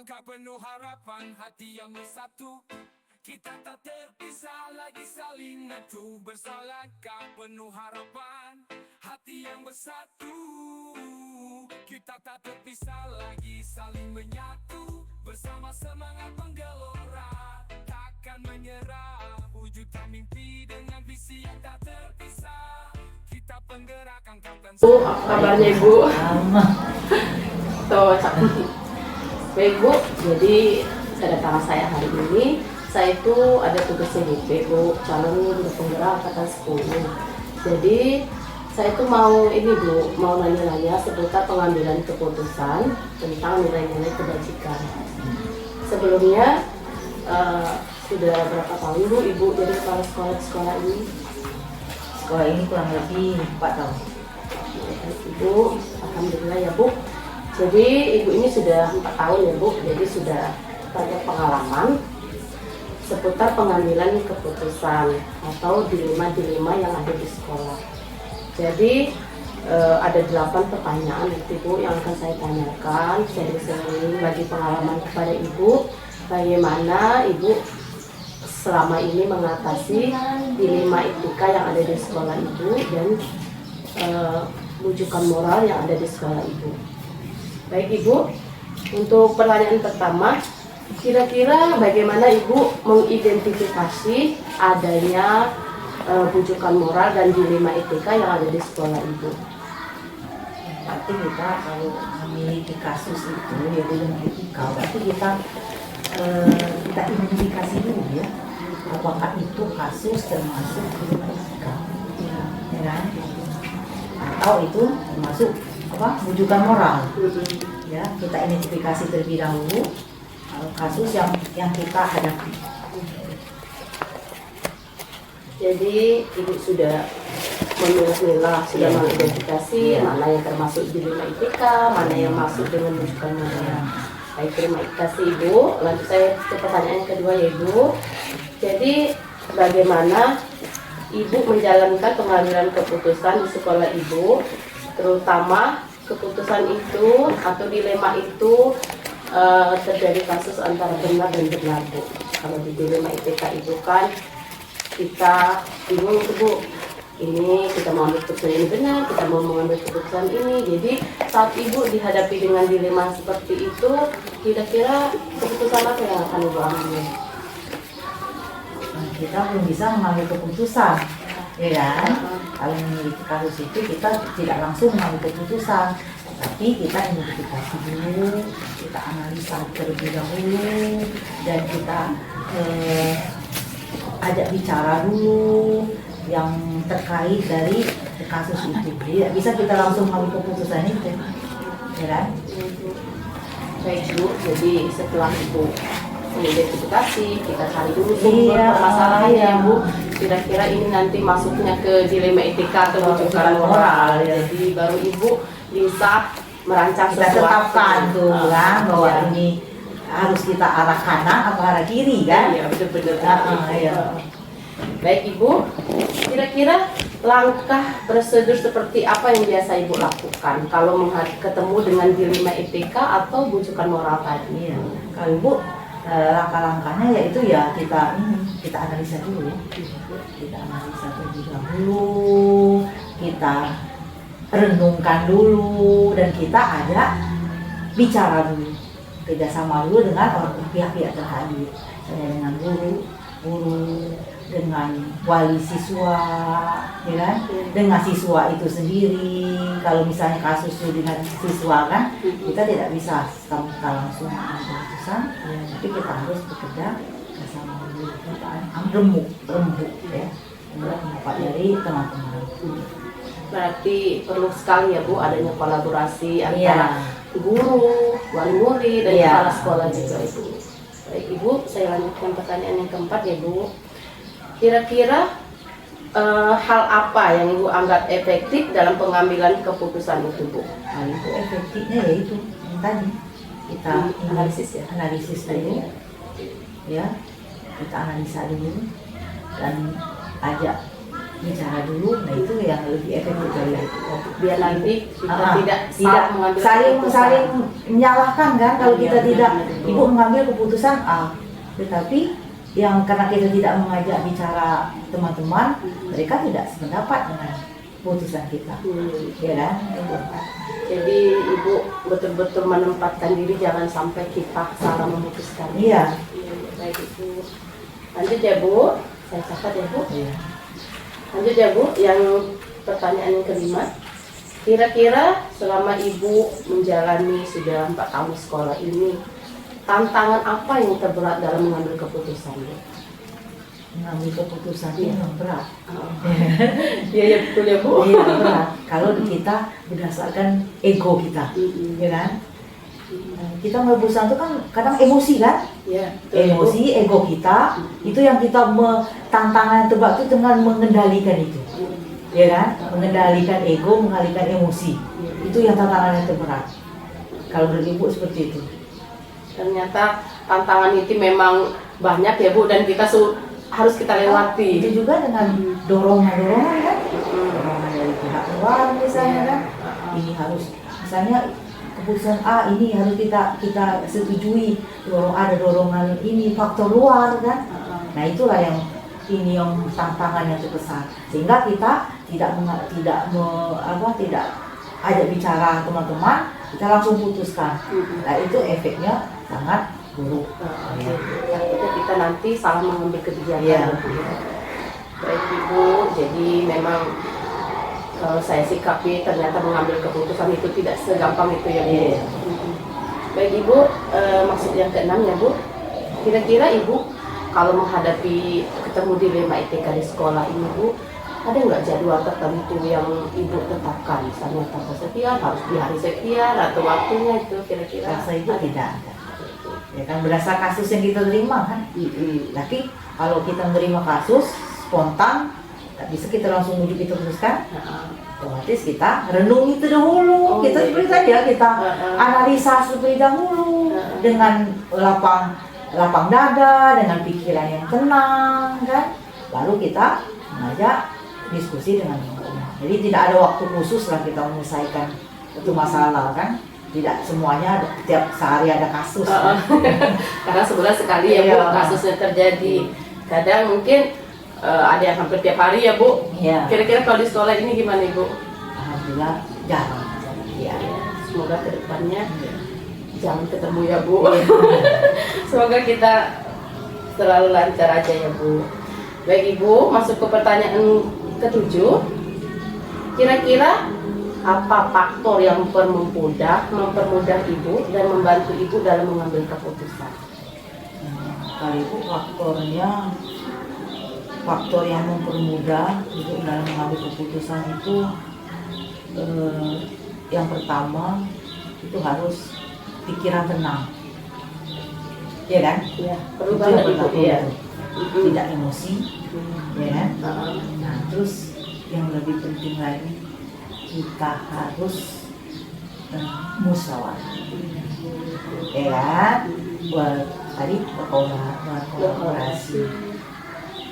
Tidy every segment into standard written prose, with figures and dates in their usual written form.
Langkah penuh harapan, hati yang bersatu. Kita tak terpisah lagi saling menyatu. Bersalangkah penuh harapan, hati yang bersatu. Kita tak terpisah lagi saling menyatu. Bersama semangat menggelora, takkan menyerah. Wujudkan mimpi dengan visi yang tak terpisah. Kita penggerakkan kapten. Bu, apa kabarnya Ibu? Tuh, baik Bu, jadi kedatangan saya hari ini, saya itu ada tugas CDP Bu, calon guru penggerak angkatan 10. Jadi saya itu mau mau nanya-nanya seputar pengambilan keputusan tentang nilai-nilai kebajikan. Sebelumnya sudah berapa tahun Bu Ibu jadi kepala sekolah di sekolah ini? Sekolah ini kurang lebih 4 tahun. Ibu, alhamdulillah ya Bu. Jadi Ibu ini sudah 4 tahun ya Bu, jadi sudah banyak pengalaman seputar pengambilan keputusan atau dilema-dilema yang ada di sekolah. Jadi ada 8 pertanyaan Bu yang akan saya tanyakan. Saya sering bagi pengalaman kepada Ibu, bagaimana Ibu selama ini mengatasi dilema etika yang ada di sekolah Ibu dan rujukan moral yang ada di sekolah Ibu. Baik Ibu, untuk pertanyaan pertama, kira-kira bagaimana Ibu mengidentifikasi adanya rujukan moral dan dilema etika yang ada di sekolah Ibu? Berarti kita kalau memiliki kasus itu ya dilema etika, berarti kita identifikasi dulu ya, apakah itu kasus termasuk dilema etika, ya kan? Atau itu termasuk rujukan moral. Ya, kita identifikasi terlebih dahulu kasus yang kita hadapi. Jadi Ibu sudah memilah-milah, sudah mengidentifikasi mana yang termasuk dilema etika, mana yang masuk dengan rujukan moral. Baik, terima kasih Ibu. Lanjut saya ke pertanyaan kedua ya Ibu. Jadi bagaimana Ibu menjalankan pengambilan keputusan di sekolah Ibu, terutama keputusan itu atau dilema itu terjadi kasus antara benar dan benar Bu. Kalau di dilema etika itu kan kita bingung tuh Bu, ini kita mau ambil keputusan ini benar, kita mau mengambil keputusan ini. Jadi saat Ibu dihadapi dengan dilema seperti itu, kira-kira keputusan apa yang akan Ibu ambil? Kita belum bisa mengambil keputusan, ya kan? Kalau memiliki kasus itu kita tidak langsung mengambil keputusan, tapi kita identifikasi dulu, kita analisa terlebih dahulu, dan kita ajak bicara dulu yang terkait dari kasus itu. Jadi tidak bisa kita langsung mengambil keputusan itu, ya kan? Baik Bu, jadi setelah Ibu mengidentifikasi, kita cari dulu sumber permasalahannya Bu. Kira-kira ini nanti masuknya ke dilema etika atau rujukan moral. Jadi baru Ibu bisa merancang Kita sesuatu. tetapkan tuh kan bahwa ini harus kita arah kanan atau arah kiri kan? Iya, betul-betul. Iya. Baik Ibu, kira-kira langkah prosedur seperti apa yang biasa Ibu lakukan kalau ketemu dengan dilema etika atau rujukan moral tadi? Iya. Kalau Ibu langkah-langkahnya yaitu ya kita analisa dulu ya. Kita analisa terlebih dahulu, kita renungkan dulu, dan kita ada bicara dulu, kerjasama dulu dengan pihak-pihak terkait, dengan guru, dengan wali siswa, ya kan? Dengan siswa itu sendiri. Kalau misalnya kasus itu dengan siswa kan, kita tidak bisa langsung ambil keputusan, tapi kita harus bekerja bersama dulu. Kita rembuk ya, dapat dari teman-teman. Berarti perlu sekali ya Bu adanya kolaborasi antara guru, wali murid, dan kepala sekolah juga Ibu. Baik Ibu, saya lanjutkan pertanyaan yang keempat ya Bu. Kira-kira hal apa yang Ibu anggap efektif dalam pengambilan keputusan itu Bu? Hal itu efektifnya yaitu yang tadi kita analisis dulu, ya, kita analisa dulu dan ajak bicara dulu, nah itu yang lebih efektif dari itu. Biar nanti kita tidak tidak mengambil saling keputusan. menyalahkan kan kalau Iya, kita tidak betul. ibu mengambil keputusan A, tetapi yang karena kita tidak mengajak bicara teman-teman, mereka tidak sependapat dengan keputusan kita, ya kan? Jadi ibu betul-betul menempatkan diri, jangan sampai kita salah memutuskan. Iya. Baik ibu. Lanjut ya bu, saya catat ya bu. Iya. Lanjut ya bu, yang pertanyaan yang kelima. Kira-kira selama ibu menjalani sudah 4 tahun sekolah ini, tantangan apa yang terberat dalam mengambil keputusan bu? Mengambil keputusan itu yang berat. Iya ya betul ya bu. Iya berat. Kalau kita berdasarkan ego kita, ya kan? Kita mengambil keputusan itu kan kadang emosi kan? Iya. betul ya, Bu. Emosi, ego kita, itu yang kita tantangan yang terberat itu dengan mengendalikan itu, ya kan? Mengendalikan ego, mengendalikan emosi, itu yang tantangan yang terberat. Kalau dari ibu seperti itu. Ternyata tantangan itu memang banyak ya bu, dan kita harus kita lewati. Itu juga dengan dorongan-dorongan kan? Dorongan dari pihak luar misalnya kan? Ini harus, misalnya keputusan A ini harus kita setujui, ada dorongan ini faktor luar kan? Nah itulah yang tantangan yang terbesar, sehingga kita tidak ajak bicara teman-teman, kita langsung putuskan. Nah itu efeknya sangat buruk. Takutnya kita nanti salah mengambil kebijakan. Iya. Baik ibu, jadi memang kalau saya sikapi ternyata mengambil keputusan itu tidak segampang itu ya bu. Iya. Baik ibu, maksud yang keenam ya bu, kira-kira ibu kalau menghadapi ketemu dilema ITK di sekolah ini bu, ada nggak jadwal tertentu yang ibu tetapkan, misalnya tanggal sekian harus di hari sekian atau waktunya itu kira-kira? Rasa itu tidak ada. Ya kan berdasar kasus yang kita terima kan. Tapi kalau kita menerima kasus spontan, tak bisa kita langsung menuju kita teruskan. Otomatis kita renung itu dahulu. Kita seperti tadi ya, kita analisa seperti dahulu dengan lapang dada, dengan pikiran yang tenang kan. Lalu kita mengajak diskusi dengan teman-teman. Jadi tidak ada waktu khusus lah kita menyelesaikan itu masalah kan. Tidak semuanya tiap sehari ada kasus. Karena sebulan sekali ya bu kasusnya terjadi. Kadang mungkin ada yang hampir tiap hari ya bu. Iya. Kira-kira kalau di sekolah ini gimana ibu? Alhamdulillah jarang. Ya, semoga kedepannya jangan ketemu ya bu. Semoga kita selalu lancar aja ya bu. Baik ibu, masuk ke pertanyaan ke-7. Kira-kira apa faktor yang mempermudah ibu dan membantu ibu dalam mengambil keputusan? Kalau itu faktor yang mempermudah ibu dalam mengambil keputusan itu yang pertama itu harus pikiran tenang, ya kan? Ya, perlu Itu banget yang ibu pertama, ya. tidak emosi, ya kan? Nah terus yang lebih penting lagi kita harus musyawarah, ya kan? Tadi berkolaborasi.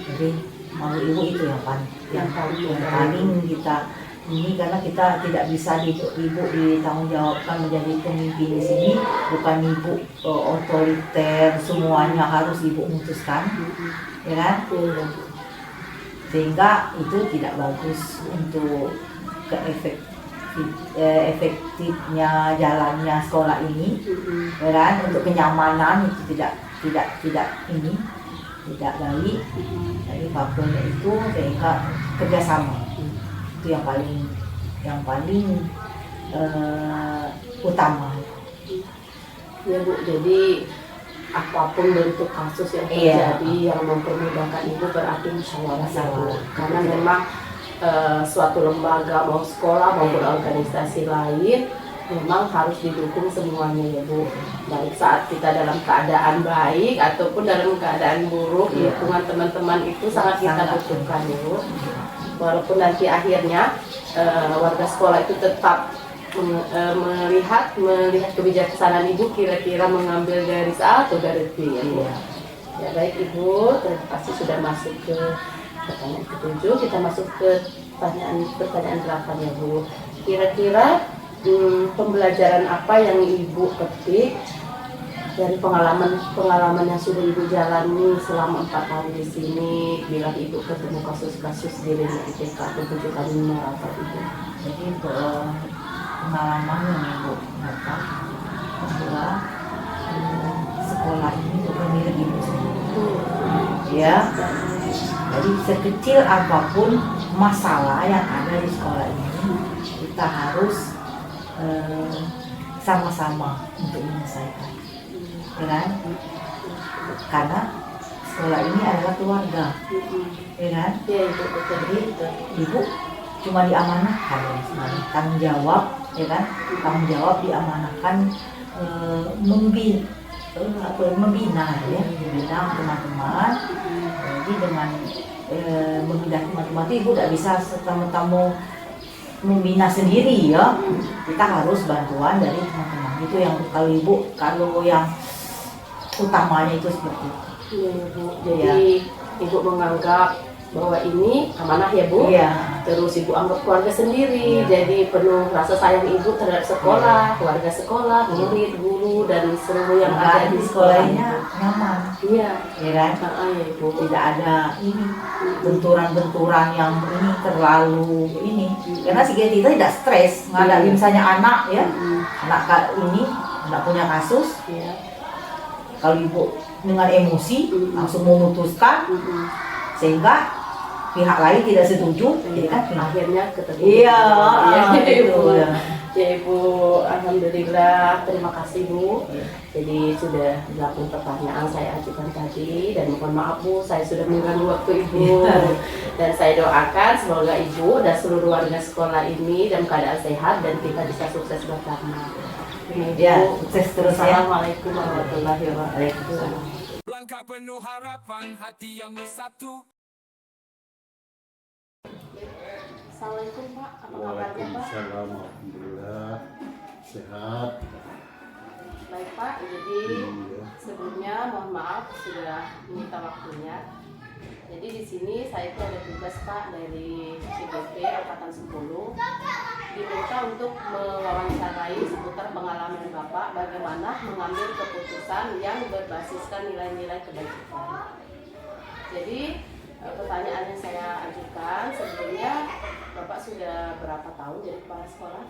Jadi mau ibu itu yang paling kita ini, karena kita tidak bisa ibu ditanggung jawabkan menjadi pemimpin di sini, bukan ibu otoriter semuanya harus ibu memutuskan, ya kan? Sehingga itu tidak bagus untuk efektifnya jalannya sekolah ini, ya kan? Untuk kenyamanan itu tidak baik. Jadi faktornya itu sehingga kerjasama itu yang paling utama. Ya bu, jadi apapun bentuk kasus yang terjadi yang mempermudahkan ibu berarti musyawarah. Karena memang suatu lembaga mau sekolah maupun organisasi lain memang harus didukung semuanya ya bu. Baik saat kita dalam keadaan baik ataupun dalam keadaan buruk, dukungan teman-teman itu sangat kita butuhkan ya bu. Walaupun nanti akhirnya warga sekolah itu tetap melihat kebijaksanaan ibu kira-kira mengambil garis A atau garis B ya bu. Ya baik ibu, terima kasih sudah masuk ke pertanyaan ke-7, kita masuk ke pertanyaan 8 ya Bu. Kira-kira pembelajaran apa yang Ibu petik dari pengalaman yang sudah Ibu jalani selama 4 tahun di sini, bila Ibu ketemu kasus-kasus di lingkungan ITK atau penunjukan moral Ibu? Jadi pengalaman yang Ibu dapat bahwa sekolah ini bukan milik Ibu sendiri. Ya, jadi sekecil apapun masalah yang ada di sekolah ini, kita harus sama-sama untuk menyelesaikan, ya kan? Karena sekolah ini adalah keluarga, ya kan? Jadi Ibu cuma diamanahkan sebenarnya tanggung jawab, ya kan? Tanggung jawab diamanahkan membina ya, membina teman-teman. Jadi dengan membina teman-teman itu Ibu tidak bisa tamu-tamu membina sendiri ya. Kita harus bantuan dari teman-teman. Itu yang kalau yang utamanya itu seperti itu. Iya Bu. Jadi Ibu menganggap bahwa ini amanah ya Bu. Iya. Terus Ibu anggap keluarga sendiri. Jadi penuh rasa sayang Ibu terhadap sekolah, keluarga sekolah, murid, guru, dan seluruh yang ada di sekolahnya. Nyaman. Iya. Ya kan? Iya Ibu. Tidak ada ini benturan-benturan yang ini terlalu ini. Karena si kita tidak stres. Nggak ada misalnya anak ya, anak ini nggak punya kasus. Iya. Kalau Ibu dengan emosi langsung memutuskan, sehingga pihak lain tidak setuju, jadi kan akhirnya ketemu. Iya, Ibu. ya. Ya Ibu, alhamdulillah, terima kasih Bu. Jadi sudah 8 pertanyaan saya ajukan tadi, dan mohon maaf Bu, saya sudah mengganggu waktu Ibu. Dan saya doakan semoga Ibu dan seluruh warga sekolah ini dalam keadaan sehat dan kita bisa sukses bersama. Ya, sukses terus ya. Assalamualaikum warahmatullahi wabarakatuh. Langkah penuh harapan, hati yang bersatu. Assalamualaikum Pak, apa kabarnya Pak? Waalaikumsalam, alhamdulillah sehat. Baik Pak, jadi sebelumnya mohon maaf sudah meminta waktunya. Jadi di sini saya itu ada tugas Pak dari CBP Angkatan 10, diminta untuk mewawancarai seputar pengalaman Bapak bagaimana mengambil keputusan yang berbasiskan nilai-nilai kebajikan. Jadi pertanyaan yang saya ajukan sebelumnya, Bapak sudah berapa tahun jadi kepala sekolah?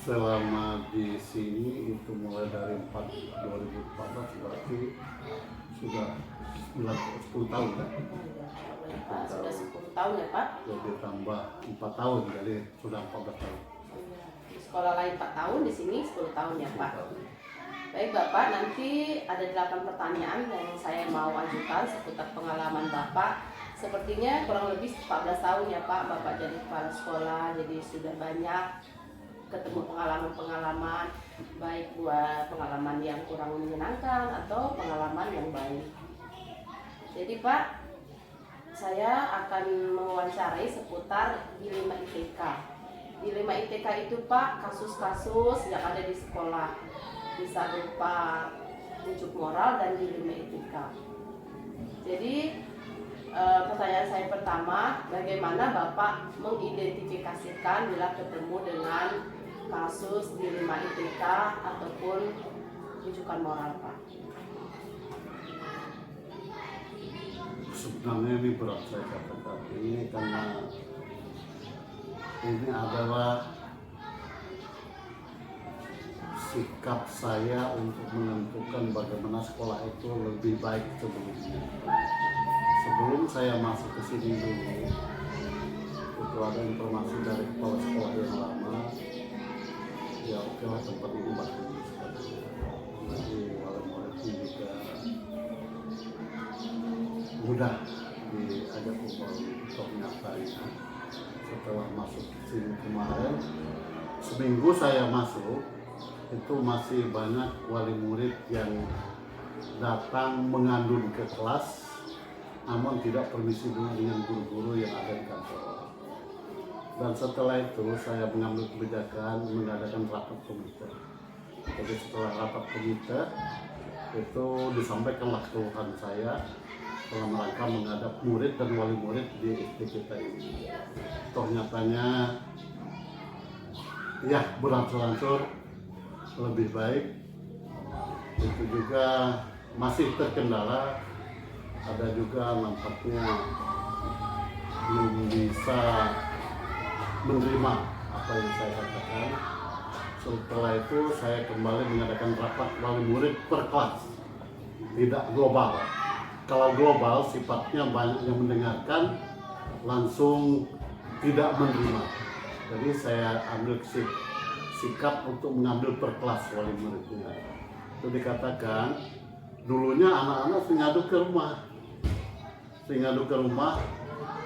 Selama di sini itu mulai dari 2014 berarti sudah 10 tahun kan? Pak, sudah 10 tahun ya Pak? Jadi tambah 4 tahun, jadi sudah 14 tahun. Di sekolah lain 4 tahun, di sini 10 tahun ya Pak? Baik Bapak, nanti ada 8 pertanyaan yang saya mau ajukan seputar pengalaman Bapak. Sepertinya kurang lebih 14 tahun ya Pak, Bapak jadi kepala sekolah, jadi sudah banyak ketemu pengalaman-pengalaman, baik buat pengalaman yang kurang menyenangkan atau pengalaman yang baik. Jadi Pak, saya akan mewawancarai seputar dilema ITK. Dilema ITK itu Pak, kasus-kasus yang ada di sekolah, bisa berupa ujuk moral dan dilema etika. Jadi pertanyaan saya pertama, bagaimana Bapak mengidentifikasikan bila ketemu dengan kasus dilema etika ataupun ujukan moral Pak? Sebenarnya ini berat saya katakan ini karena ini adalah sikap saya untuk menentukan bagaimana sekolah itu lebih baik sebelumnya. Sebelum saya masuk ke sini dulu, itu ada informasi dari kepala sekolah yang lama, ya oke lah tempat ini bagus sekali. Jadi murid-muridnya juga mudah diajak ngobrol. Ternyata setelah masuk ke sini kemarin, seminggu saya masuk, itu masih banyak wali murid yang datang mengandung ke kelas, namun tidak permisi dulu dengan guru-guru yang ada di kantor. Dan setelah itu saya mengambil kebijakan mengadakan rapat komite. Jadi setelah rapat komite itu disampaikanlah keluhan saya dalam rangka menghadap murid dan wali murid di SD kita ini. Toh nyatanya ya berangsur-angsur lebih baik. Itu juga masih terkendala, ada juga nampaknya belum bisa menerima apa yang saya katakan. Setelah itu saya kembali mengadakan rapat wali murid per kelas, tidak global. Kalau global sifatnya banyak yang mendengarkan, langsung tidak menerima. Jadi saya ambil sikap untuk mengambil per kelas wali muridnya. Itu dikatakan dulunya anak-anak ngadu ke rumah,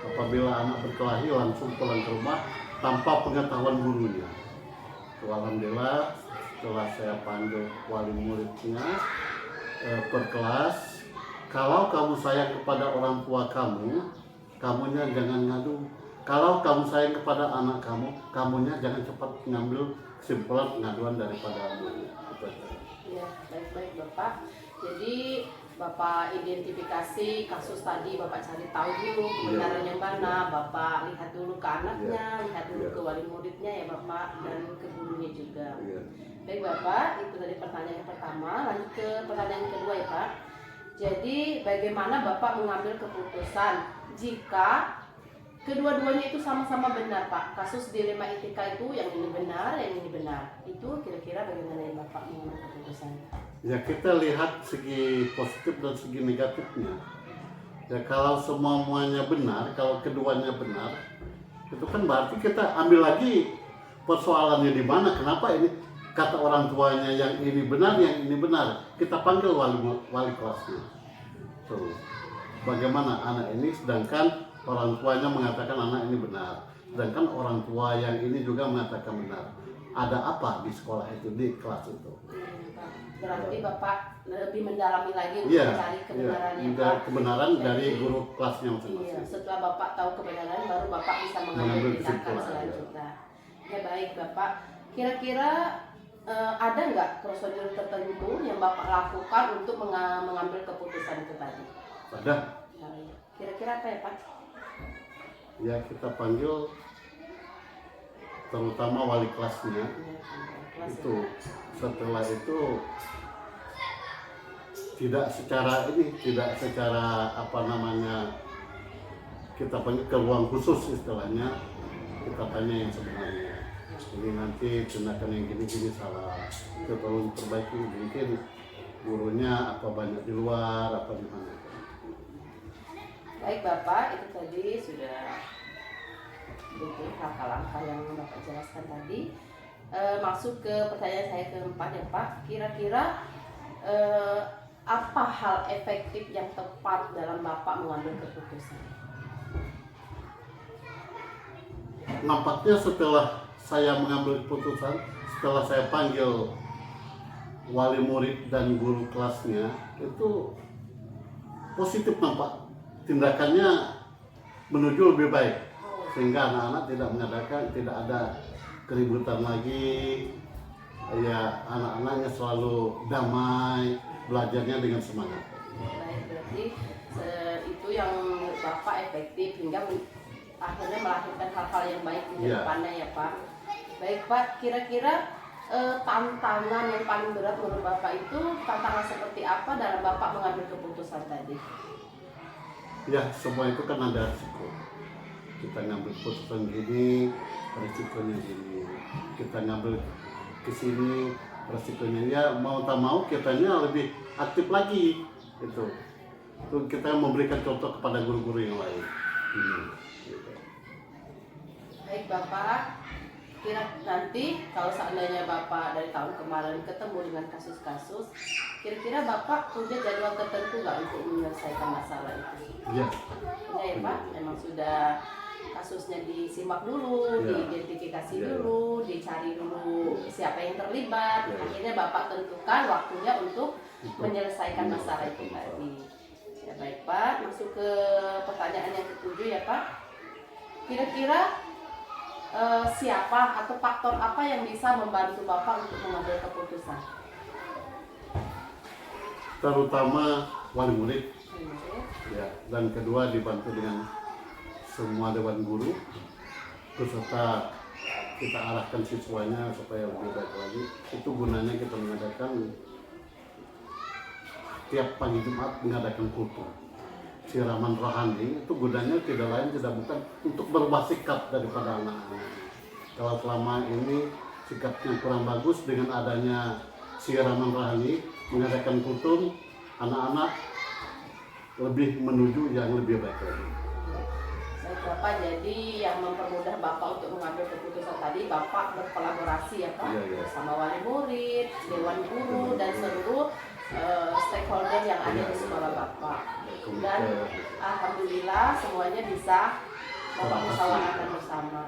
apabila anak berkelahi langsung pulang ke rumah tanpa pengetahuan gurunya. Alhamdulillah setelah saya panggil wali muridnya per kelas, kalau kamu sayang kepada orang tua kamu, kamunya jangan ngadu. Kalau kamu sayang kepada anak kamu, kamunya jangan cepat mengambil kesimpulan pengaduan daripada murid. Ya, baik-baik Bapak. Jadi Bapak identifikasi kasus tadi, Bapak cari tahu dulu kebenaran yang mana, Bapak lihat dulu ke anaknya, lihat dulu ke wali muridnya ya Bapak, dan ke gurunya juga. Baik Bapak, itu dari pertanyaan yang pertama. Lanjut ke pertanyaan yang kedua ya Pak. Jadi bagaimana Bapak mengambil keputusan jika kedua-duanya itu sama-sama benar Pak? Kasus dilema etika itu yang ini benar, yang ini benar. Itu kira-kira bagaimana ya Bapak mengambil keputusan? Ya kita lihat segi positif dan segi negatifnya. Ya kalau semuanya benar, kalau keduanya benar, itu kan berarti kita ambil lagi persoalannya di mana, kenapa ini kata orang tuanya yang ini benar, yang ini benar. Kita panggil wali kelasnya. Tuh, bagaimana anak ini sedangkan orang tuanya mengatakan anak ini benar, sedangkan orang tua yang ini juga mengatakan benar. Ada apa di sekolah itu, di kelas itu? Berarti Bapak lebih mendalami lagi untuk mencari kebenarannya Pak. Kebenaran dari guru kelasnya masing-masing. Iya, setelah Bapak tahu kebenaran baru Bapak bisa mengambil tindakan selanjutnya. Ya baik Bapak, kira-kira ada nggak prosedur tertentu yang Bapak lakukan untuk mengambil keputusan itu tadi? Ada. Kira-kira apa ya Pak? Ya kita panggil terutama wali kelasnya. Itu setelah itu tidak secara apa namanya, kita panggil ke ruang khusus istilahnya, kita tanya yang sebenarnya, ini nanti tindakan yang gini-gini salah, kita tolong perbaiki, mungkin gurunya apa banyak di luar apa di mana. Baik Bapak, itu tadi sudah betul langkah-langkah yang Bapak jelaskan tadi. Masuk ke pertanyaan saya keempat ya Pak, kira-kira apa hal efektif yang tepat dalam Bapak mengambil keputusan? Nampaknya setelah saya mengambil keputusan, setelah saya panggil wali murid dan guru kelasnya, itu positif nampak, tindakannya menuju lebih baik, sehingga anak-anak tidak ada keributan lagi, ya anak-anaknya selalu damai, belajarnya dengan semangat. Baik, berarti itu yang Bapak efektif hingga akhirnya melahirkan hal-hal yang baik di depannya ya Pak. Baik Pak, kira-kira tantangan yang paling berat menurut Bapak itu tantangan seperti apa dalam Bapak mengambil keputusan tadi? Ya semua itu kan ada risiko. Kita ngambil keputusan gini, risikonya gini. Kita ngambil ke sini, resikonya ya mau tak mau kitanya lebih aktif lagi itu kita memberikan contoh kepada guru-guru yang lain gitu. Baik Bapak, nanti kalau seandainya Bapak dari tahun kemarin ketemu dengan kasus-kasus, kira-kira Bapak punya jadwal tertentu nggak untuk menyelesaikan masalah itu? Iya. Ya Pak, memang sudah kasusnya disimak dulu, diidentifikasi dulu, dicari dulu siapa yang terlibat, akhirnya Bapak tentukan waktunya untuk menyelesaikan masalah itu tadi. Ya baik Pak, masuk ke pertanyaan yang ketujuh ya Pak. Kira-kira siapa atau faktor apa yang bisa membantu Bapak untuk mengambil keputusan? Terutama wali murid Ya, dan kedua dibantu dengan semua dewan guru beserta kita arahkan siswanya supaya lebih baik lagi. Itu gunanya kita mengadakan tiap pagi Jumat mengadakan kultur siraman rohani. Itu gunanya tidak lain tidak bukan untuk berubah sikap daripada anak-anak. Kalau selama ini sikapnya kurang bagus, dengan adanya siraman rohani mengadakan kultur, anak-anak lebih menuju yang lebih baik lagi. Baik Bapak, jadi yang mempermudah Bapak untuk mengambil keputusan tadi, Bapak berkolaborasi ya Pak, Iya, iya. bersama wali murid, dewan guru, dan seluruh stakeholder yang ada di sekolah Bapak. Dan alhamdulillah semuanya bisa Bapak musyawarahkan bersama.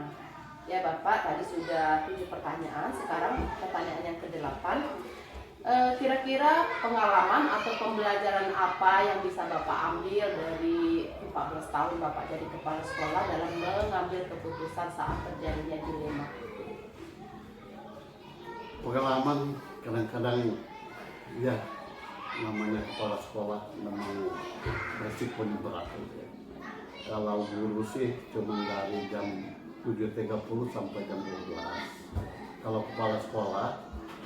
Ya Bapak, tadi sudah 7 pertanyaan, sekarang pertanyaan yang ke-8. Kira-kira pengalaman atau pembelajaran apa yang bisa Bapak ambil dari 14 tahun Bapak jadi kepala sekolah dalam mengambil keputusan saat terjadinya dilema? Pengalaman kadang-kadang ya namanya kepala sekolah memang resikonya berat. Kalau guru sih cuma dari jam 7.30 sampai jam 12. Kalau kepala sekolah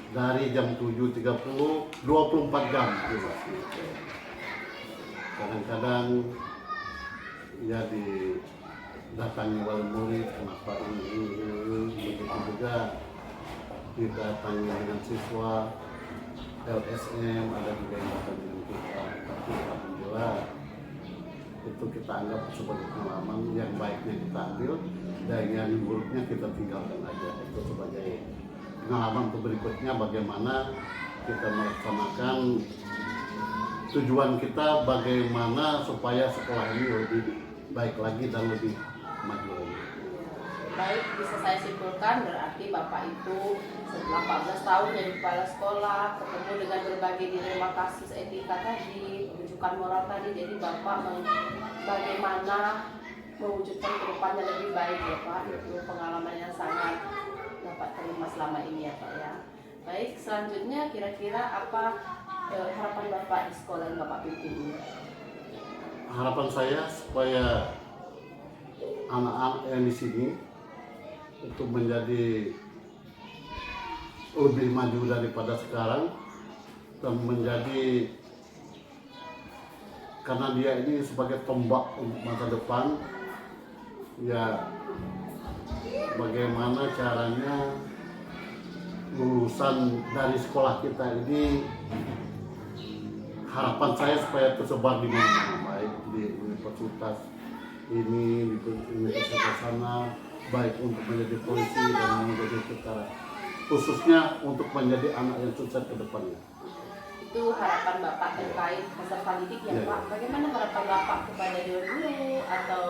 dari jam 7.30 24 jam. Kadang-kadang ya didatangi wali murid, kenapa ini, begitu juga didatangi dengan siswa, LSM, ada juga yang datang dengan kita. Tapi alhamdulillah itu kita anggap sebagai pengalaman yang baiknya kita ambil, dan yang buruknya kita tinggalkan aja. Itu sebagai pengalaman untuk berikutnya bagaimana kita melaksanakan tujuan kita, bagaimana supaya sekolah ini lebih baik lagi dan lebih maju lagi. Baik, bisa saya simpulkan berarti Bapak itu setelah 14 tahun jadi kepala sekolah, ketemu dengan berbagai dilema kasus etika tadi, rujukan moral tadi, jadi Bapak bagaimana mewujudkan ke depannya lebih baik ya Pak. Itu pengalaman yang sangat dapat terima selama ini ya Pak ya. Baik, selanjutnya kira-kira apa harapan Bapak di sekolah yang Bapak pimpin ini? Harapan saya supaya anak-anak yang di sini itu menjadi lebih maju daripada sekarang, dan menjadi, karena dia ini sebagai tombak untuk masa depan, ya bagaimana caranya lulusan dari sekolah kita ini, harapan saya supaya tersebar di mana-mana, baik di universitas ini, di universitas sana, baik untuk menjadi polisi dan menjadi tentara, khususnya untuk menjadi anak yang sukses ke depannya. Itu harapan Bapak terkait peserta didik ya Pak. Bagaimana harapan Bapak kepada dewan guru atau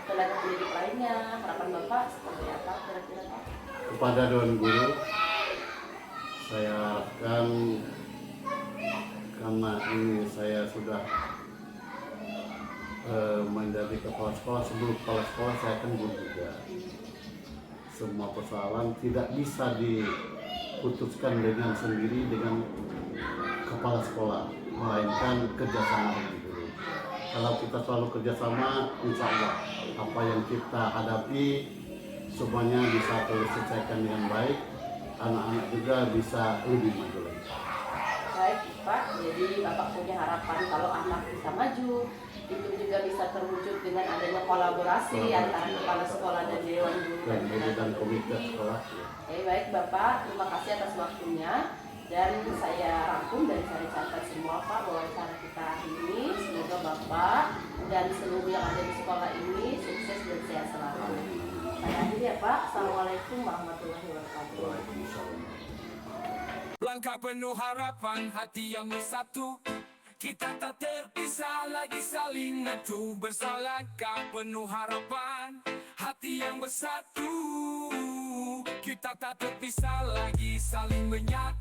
tenaga pendidik lainnya? Harapan Bapak seperti apa kira-kira Pak? Kepada dewan guru, saya harapkan, karena ini saya sudah menjadi kepala sekolah, sebelum kepala sekolah saya kan guru juga. Semua persoalan tidak bisa diputuskan dengan sendiri dengan kepala sekolah, melainkan kerjasama dengan guru. Kalau kita selalu kerjasama, insya Allah apa yang kita hadapi semuanya bisa terselesaikan dengan baik, anak-anak juga bisa lebih maju lagi. Baik Pak, jadi Bapak punya harapan kalau anak bisa maju, itu juga bisa terwujud dengan adanya kolaborasi antara kepala sekolah dan dewan guru Dan komite sekolah. Oke, baik Bapak, terima kasih atas waktunya. Dan saya rangkum dan saya catat semua Pak wawancara kita hari ini. Semoga Bapak dan seluruh yang ada di sekolah ini sukses dan sehat selalu. Saya akhiri ya Pak. Assalamualaikum warahmatullahi wabarakatuh. Waalaikumsalam. Langkah penuh harapan, hati yang bersatu. Kita tak terpisah lagi saling metu. Bersalangkah penuh harapan, hati yang bersatu. Kita tak terpisah lagi saling menyatu.